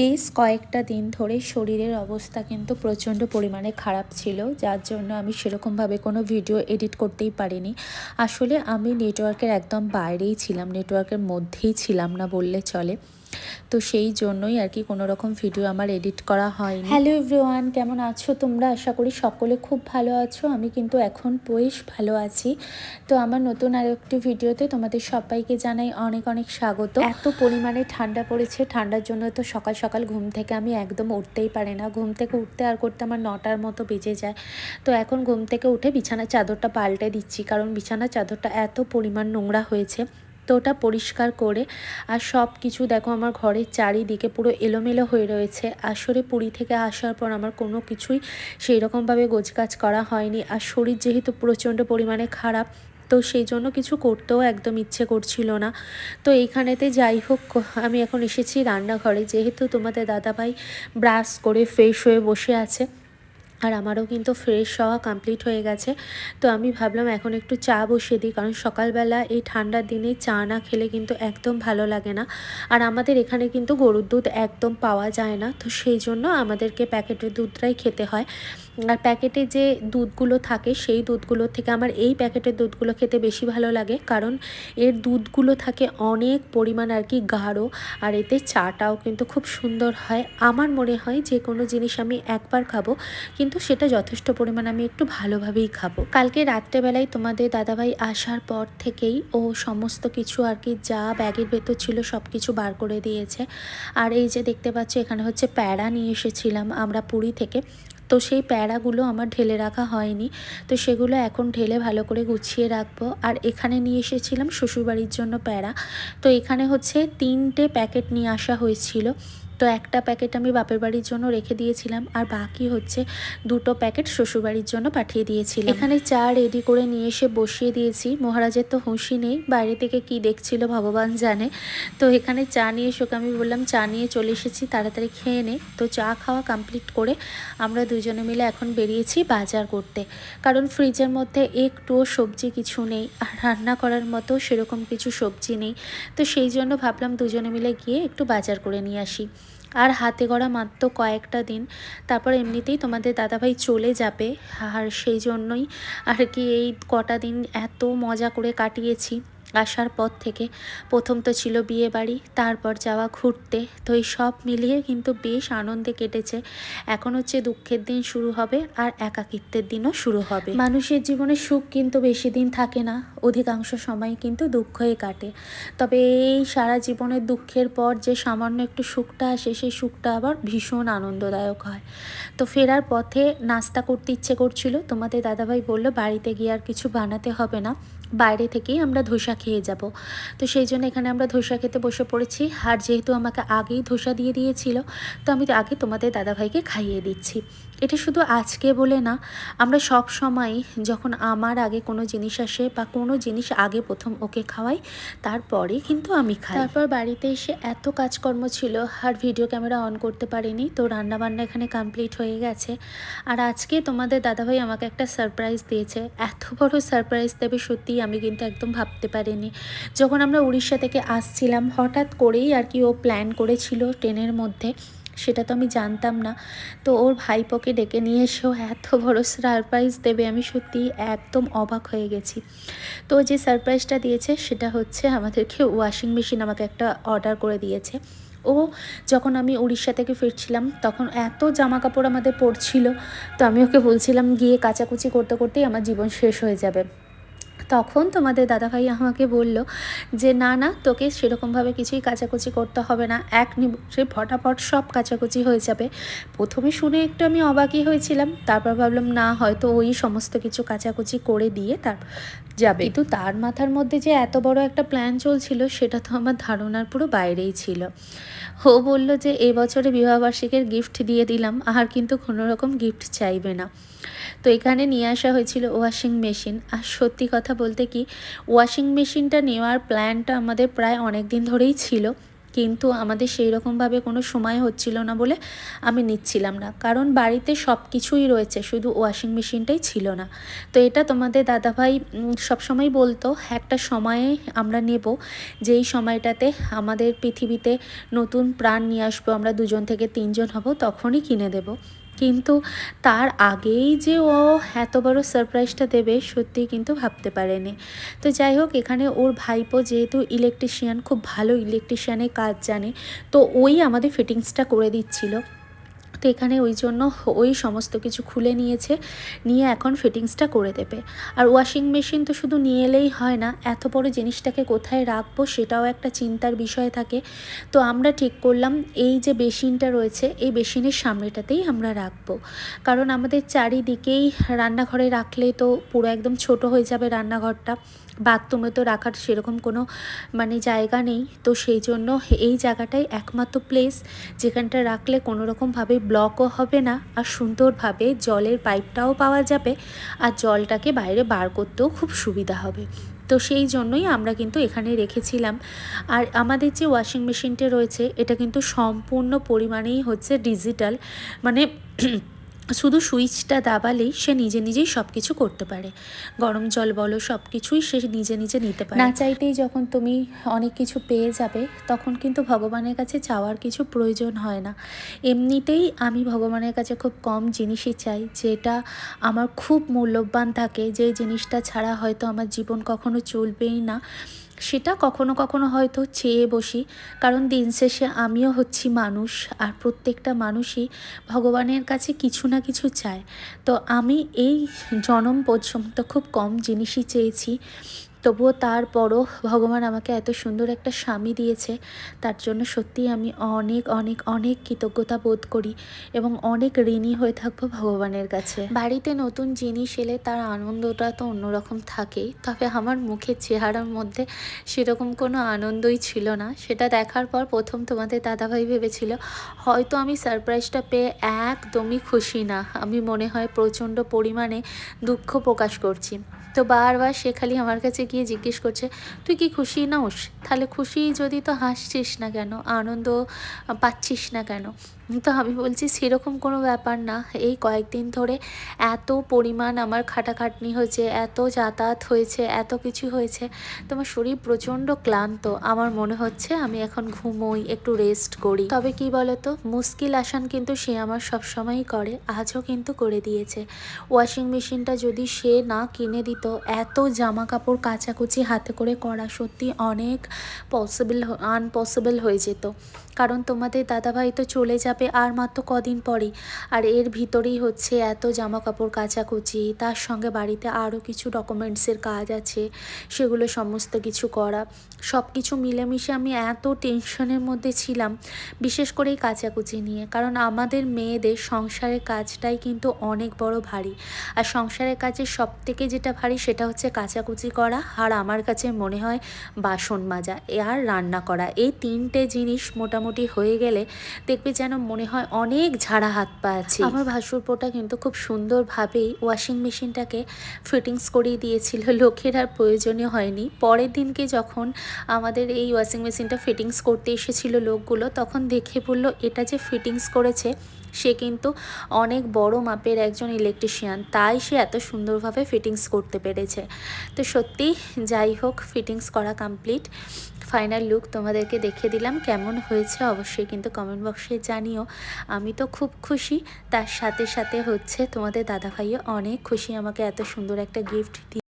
বেশ কয়েকটা দিন ধরে শরীরের অবস্থা কিন্তু প্রচণ্ড পরিমাণে খারাপ ছিল, যার জন্য আমি সেরকমভাবে কোনো ভিডিও এডিট করতেই পারিনি। আসলে আমি নেটওয়ার্কের একদম বাইরেই ছিলাম, নেটওয়ার্কের মধ্যেই ছিলাম না বললে চলে। তো সেই জন্যই আর কি কোনো রকম ভিডিও আমার এডিট করা হয়নি। হ্যালো এভরিওয়ান, কেমন আছো তোমরা? আশা করি সকলে খুব ভালো আছো। আমি কিন্তু এখন বেশ ভালো আছি। তো আমার নতুন আরেকটি ভিডিওতে তোমাদের সবাইকে জানাই অনেক অনেক স্বাগত। এত পরিমাণে ঠান্ডা পড়েছে, ঠান্ডার জন্য তো সকাল সকাল ঘুম থেকে আমি একদম উঠতেই পারি না। ঘুম থেকে উঠতে আর করতে আমার 9টার মতো বেজে যায়। তো এখন ঘুম থেকে উঠে বিছানার চাদরটা পাল্টে দিচ্ছি, কারণ বিছানার চাদরটা এত পরিমাণ নোংরা হয়েছে। তো ওটা পরিষ্কার করে আর সব কিছু দেখো আমার ঘরের চারিদিকে পুরো এলোমেলো হয়ে রয়েছে। আসলে পুরী থেকে আসার পর আমার কোনো কিছুই সেই রকমভাবে গোছগাছ করা হয়নি। আর শরীর যেহেতু প্রচণ্ড পরিমাণে খারাপ, তো সেই জন্য কিছু করতেও একদম ইচ্ছে করছিল না। তো এইখানেতে যাই হোক, আমি এখন এসেছি রান্নাঘরে, যেহেতু তোমাদের দাদাভাই ব্রাশ করে ফ্রেশ হয়ে বসে আছে আর আমারও কিন্তু ফ্রেশ হওয়া কমপ্লিট হয়ে গেছে। তো আমি ভাবলাম এখন একটু চা বসিয়ে দিই, কারণ সকালবেলা এই ঠান্ডার দিনে চা না খেলে কিন্তু একদম ভালো লাগে না। আর আমাদের এখানে কিন্তু গরুর দুধ একদম পাওয়া যায় না, তো সেই জন্য আমাদেরকে প্যাকেটের দুধটাই খেতে হয়। আর প্যাকেটে যে দুধগুলো থাকে সেই দুধগুলো থেকে আমার এই প্যাকেটের দুধগুলো খেতে বেশি ভালো লাগে, কারণ এর দুধগুলো থাকে অনেক পরিমাণ আর কি গাঢ়, আর এতে চাটাও কিন্তু খুব সুন্দর হয়। আমার মনে হয় যে কোনো জিনিস আমি একবার খাবো, কিন্তু সেটা যথেষ্ট পরিমাণ আমি একটু ভালোভাবেই খাবো। কালকে রাত্রেবেলায় তোমাদের দাদাভাই আসার পর থেকেই ও সমস্ত কিছু আর কি যা ব্যাগের ভেতর ছিল সব কিছু বার করে দিয়েছে। আর এই যে দেখতে পাচ্ছ, এখানে হচ্ছে প্যাড়া নিয়ে এসেছিলাম আমরা পুরী থেকে। তো সেই প্যাড়াগুলো আমার ঢেলে রাখা হয়নি, তো সেগুলো এখন ঢেলে ভালো করে গুছিয়ে রাখবো। আর এখানে নিয়ে এসেছিলাম শ্বশুরবাড়ির জন্য প্যাড়া। তো এখানে হচ্ছে 3টে প্যাকেট নিয়ে আসা হয়েছিল। তো একটা প্যাকেট আমি বাপের বাড়ির জন্য রেখে দিয়েছিলাম, আর বাকি হচ্ছে 2টো প্যাকেট শ্বশুরবাড়ির জন্য পাঠিয়ে দিয়েছিলাম। এখানে চা রেডি করে নিয়ে এসে বসিয়ে দিয়েছি। মহারাজের তো হুঁশই নেই, বাইরে থেকে কি দেখছিল ভগবান জানে। তো এখানে চা নিয়ে এসে ওকে আমি বললাম চা নিয়ে চলে এসেছি, তাড়াতাড়ি খেয়ে নে। তো চা খাওয়া কমপ্লিট করে আমরা দুজনে মিলে এখন বেরিয়েছি বাজার করতে, কারণ ফ্রিজের মধ্যে একটুও সবজি কিছু নেই, আর রান্না করার মতো সেরকম কিছু সবজি নেই। তো সেই জন্য ভাবলাম দুজনে মিলে গিয়ে একটু বাজার করে নিয়ে আসি। আর হাতে গড়া মাত্র কয়েকটা দিন, তারপর এমনিতেই তোমাদের দাদাভাই চলে যাবে। আর সেই জন্যই আর কি এই কটা দিন এত মজা করে কাটিয়েছি। আসার পর থেকে প্রথম তো ছিল বিয়ে বাড়ি, তারপর যাওয়া ঘুরতে, তো এই সব মিলিয়ে কিন্তু বেশ আনন্দে কেটেছে। এখন হচ্ছে দুঃখের দিন শুরু হবে, আর একাকিত্বের দিনও শুরু হবে। মানুষের জীবনে সুখ কিন্তু বেশি দিন থাকে না, অধিকাংশ সময় কিন্তু দুঃখই কাটে। তবে এই সারা জীবনের দুঃখের পর যে সামান্য একটু সুখটা আসে, সেই সুখটা আবার ভীষণ আনন্দদায়ক হয়। তো ফেরার পথে নাস্তা করতে ইচ্ছে করছিল, তোমাদের দাদাভাই বলল বাড়িতে গিয়ে আর কিছু বানাতে হবে না, বাইরে থেকেই আমরা ধোসা খেয়ে যাব। তো সেই জন্য এখানে আমরা ধোসা খেতে বসে পড়েছি। আর যেহেতু আমাকে আগেই ধোসা দিয়ে দিয়েছিল, তো আমি আগে তোমাদের দাদাভাইকে খাইয়ে দিচ্ছি। এটা শুধু আজকে বলে না, আমরা সব সময় যখন আমার আগে কোনো জিনিস আসে বা কোনো জিনিস আগে প্রথম ওকে খাওয়াই, তারপরে কিন্তু আমি খাই। তারপর বাড়িতে এসে এত কাজকর্ম ছিল আর ভিডিও ক্যামেরা অন করতে পারিনি, তো রান্নাবান্না এখানে কমপ্লিট হয়ে গেছে। আর আজকে তোমাদের দাদাভাই আমাকে একটা সারপ্রাইজ দিয়েছে। এত বড় সারপ্রাইজ দেবে সত্যিই আমি কিন্তু একদম ভাবতে পারিনি। যখন আমরা উড়িষ্যা থেকে আসছিলাম, হঠাৎ করেই আর কি ও প্ল্যান করেছিল ট্রেনের মধ্যে, সেটা তো আমি জানতাম না। তো ওর ভাইপোকে ডেকে নিয়ে এসেও এত বড় সারপ্রাইজ দেবে, আমি সত্যি একদম অবাক হয়ে গেছি। তো যে সারপ্রাইজটা দিয়েছে সেটা হচ্ছে আমাদেরকে ওয়াশিং মেশিন আমাকে একটা অর্ডার করে দিয়েছে। ও যখন আমি উড়িষ্যা থেকে ফিরছিলাম তখন এত জামা কাপড় আমাদের পড়ছিল, তো আমি ওকে বলছিলাম গিয়ে কাচাকুচি করতে করতেই আমার জীবন শেষ হয়ে যাবে। তখন তোমাদের দাদাভাই আমাকে বলল যে না না, তোকে সেরকমভাবে কিছুই কাচাকুচি করতে হবে না, এক নিমিষে ফটাফট সব কাচাকুচি হয়ে যাবে। প্রথমে শুনে একটু আমি অবাকই হয়েছিলাম, তারপর ভাবলাম না, হয়তো ওই সমস্ত কিছু কাচাকুচি করে দিয়ে তারপর যাবে। কিন্তু তার মাথার মধ্যে যে এত বড় একটা প্ল্যান চলছিল সেটা তো আমার ধারণার পুরো বাইরেই ছিল। ও বলল যে এবছরে বিবাহবার্ষিকীর গিফট দিয়ে দিলাম, আর কিন্তু কোনো রকম গিফট চাইবে না। তো এখানে নিয়ে আসা হয়েছিল ওয়াশিং মেশিন। আর সত্যি কথা বলতে কি, ওয়াশিং মেশিনটা নেওয়ার প্ল্যানটা আমাদের প্রায় অনেক দিন ধরেই ছিল, কিন্তু আমাদের সেই রকমভাবে কোনো সময় হচ্ছিল না বলে আমি নিচ্ছিলাম না, কারণ বাড়িতে সব কিছুই রয়েছে, শুধু ওয়াশিং মেশিনটাই ছিল না। তো এটা তোমাদের দাদাভাই সবসময় বলতো একটা সময়ে আমরা নেব, যেই সময়টাতে আমাদের পৃথিবীতে নতুন প্রাণ নিয়ে আসবো, আমরা 2জন থেকে 3জন হব, তখনই কিনে দেব। কিন্তু তার আগেই যে ও এত বড় সারপ্রাইজটা দেবে সত্যিই কিন্তু ভাবতে পারেনি। তো যাই হোক, এখানে ওর ভাইপো যেহেতু ইলেকট্রিশিয়ান, খুব ভালো ইলেকট্রিশিয়ানের কাজ জানে, তো ওই আমাদের ফিটিংসটা করে দিচ্ছিল। তো এখানে ওই জন্য ওই সমস্ত কিছু খুলে নিয়েছে, নিয়ে এখন ফিটিংসটা করে দেবে। আর ওয়াশিং মেশিন তো শুধু নিয়ে এলেই হয় না, এত বড় জিনিসটাকে কোথায় রাখবো সেটাও একটা চিন্তার বিষয় থাকে। তো আমরা ঠিক করলাম এই যে বেসিনটা রয়েছে, এই বেসিনের সামনেটাতেই আমরা রাখবো, কারণ আমাদের চারিদিকেই রান্নাঘরে রাখলে তো পুরো একদম ছোট হয়ে যাবে রান্নাঘরটা, বাথরুমে তো রাখার সেরকম কোনো জায়গা নেই। তো সেই জন্য এই জায়গাটাই একমাত্র প্লেস যেখানটা রাখলে কোনো রকমভাবে ব্লকও হবে না, আর সুন্দরভাবে জলের পাইপটাও পাওয়া যাবে, আর জলটাকে বাইরে বার করতেও খুব সুবিধা হবে। তো সেই জন্যই আমরা কিন্তু এখানে রেখেছিলাম। আর আমাদের যে ওয়াশিং মেশিনটা রয়েছে এটা কিন্তু সম্পূর্ণ পরিমাণেই হচ্ছে ডিজিটাল, মানে শুধু সুইচটা দাবালেই সে নিজে নিজেই সব কিছু করতে পারে। গরম জল বলো, সব কিছুই সে নিজে নিজে নিতে পারে। না চাইতেই যখন তুমি অনেক কিছু পেয়ে যাবে, তখন কিন্তু ভগবানের কাছে চাওয়ার কিছু প্রয়োজন হয় না। এমনিতেই আমি ভগবানের কাছে খুব কম জিনিসই চাই, যেটা আমার খুব মূল্যবান থাকে, যে জিনিসটা ছাড়া হয়তো আমার জীবন কখনো চলবেই না, সেটা কখনো কখনো হয়তো চেয়ে বসি। কারণ দিন শেষে আমিও হচ্ছি মানুষ, আর প্রত্যেকটা মানুষই ভগবানের কাছে কিছু না কিছু চায়। তো আমি এই জনম পর্যন্ত খুব কম জিনিসই চেয়েছি, তবুও তারপরও ভগবান আমাকে এত সুন্দর একটা স্বামী দিয়েছে, তার জন্য সত্যিই আমি অনেক অনেক অনেক কৃতজ্ঞতা বোধ করি এবং অনেক ঋণী হয়ে থাকবো ভগবানের কাছে। বাড়িতে নতুন জিনিস এলে তার আনন্দটা তো অন্যরকম থাকেই, তবে আমার মুখের চেহারার মধ্যে সেরকম কোনো আনন্দই ছিল না। সেটা দেখার পর প্রথম তোমাদের দাদাভাই ভেবেছিল হয়তো আমি সারপ্রাইজটা পেয়ে একদমই খুশি না, আমি মনে হয় প্রচণ্ড পরিমাণে দুঃখ প্রকাশ করছি। তো বারবার সে খালি আমার কাছে গিয়ে জিজ্ঞেস করছে, তুই কি খুশি নস? তাহলে খুশি যদি তো হাসছিস না কেন, আনন্দ পাচ্ছিস না কেন? তো আমি বলছি সেরকম কোনো ব্যাপার না, এই কয়েকদিন ধরে এত পরিমাণ আমার খাটাখাটনি হয়েছে, এত যাতায়াত হয়েছে, এত কিছু হয়েছে, তোমার শরীর প্রচণ্ড ক্লান্ত, আমার মনে হচ্ছে আমি এখন ঘুমোই, একটু রেস্ট করি। তবে কি বলতো, মুশকিল আসান কিন্তু সে আমার সবসময়ই করে, আজও কিন্তু করে দিয়েছে। ওয়াশিং মেশিনটা যদি সে না কিনে দিত, এত জামা কাপড় কাচাকুচি হাতে করে করা সত্যি অনেক আনপসিবল হয়ে যেত। কারণ তোমাদের দাদাভাই তো চলে যাবে আর মাত্র কদিন পরেই, আর এর ভিতরেই হচ্ছে এত জামা কাপড় কাচাকুচি, তার সঙ্গে বাড়িতে আরও কিছু ডকুমেন্টসের কাজ আছে, সেগুলো সমস্ত কিছু করা, সব কিছু মিলেমিশে আমি এত টেনশনের মধ্যে ছিলাম, বিশেষ করে এই কাচাকুচি নিয়ে। কারণ আমাদের মেয়েদের সংসারের কাজটাই কিন্তু অনেক বড় ভারী, আর সংসারের কাজে সব থেকে যেটা ভারী সেটা হচ্ছে কাচাকুচি করা, আর আমার কাছে মনে হয় বাসন মাজা আর রান্না করা, এই 3টে জিনিস মোটামুটি হয়ে গেলে দেখবে যেন মনে হয় অনেক ঝাড়া হাত পা আছে। আমার ভাসুরপোটা কিন্তু খুব সুন্দরভাবেই ওয়াশিং মেশিনটাকে ফিটিংস করিয়ে দিয়েছিল, লোকের আর প্রয়োজনীয় হয়নি। পরের দিনকে যখন আমাদের এই ওয়াশিং মেশিনটা ফিটিংস করতে এসেছিল লোকগুলো, তখন দেখে বলল এটা যে ফিটিংস করেছে সে কিন্তু অনেক বড় মাপের একজন ইলেকট্রিশিয়ান, তাই সে এত সুন্দরভাবে ফিটিংস করতে পেরেছে। তো সত্যি যাই হোক, ফিটিংস করা কমপ্লিট, ফাইনাল লুক তোমাদেরকে দেখিয়ে দিলাম। কেমন হয়েছে অবশ্যই কিন্তু কমেন্ট বক্সে জানিও। আমি তো খুব খুশি, তার সাথে সাথে হচ্ছে তোমাদের দাদাভাইও অনেক খুশি আমাকে এত সুন্দর একটা গিফট দিয়ে।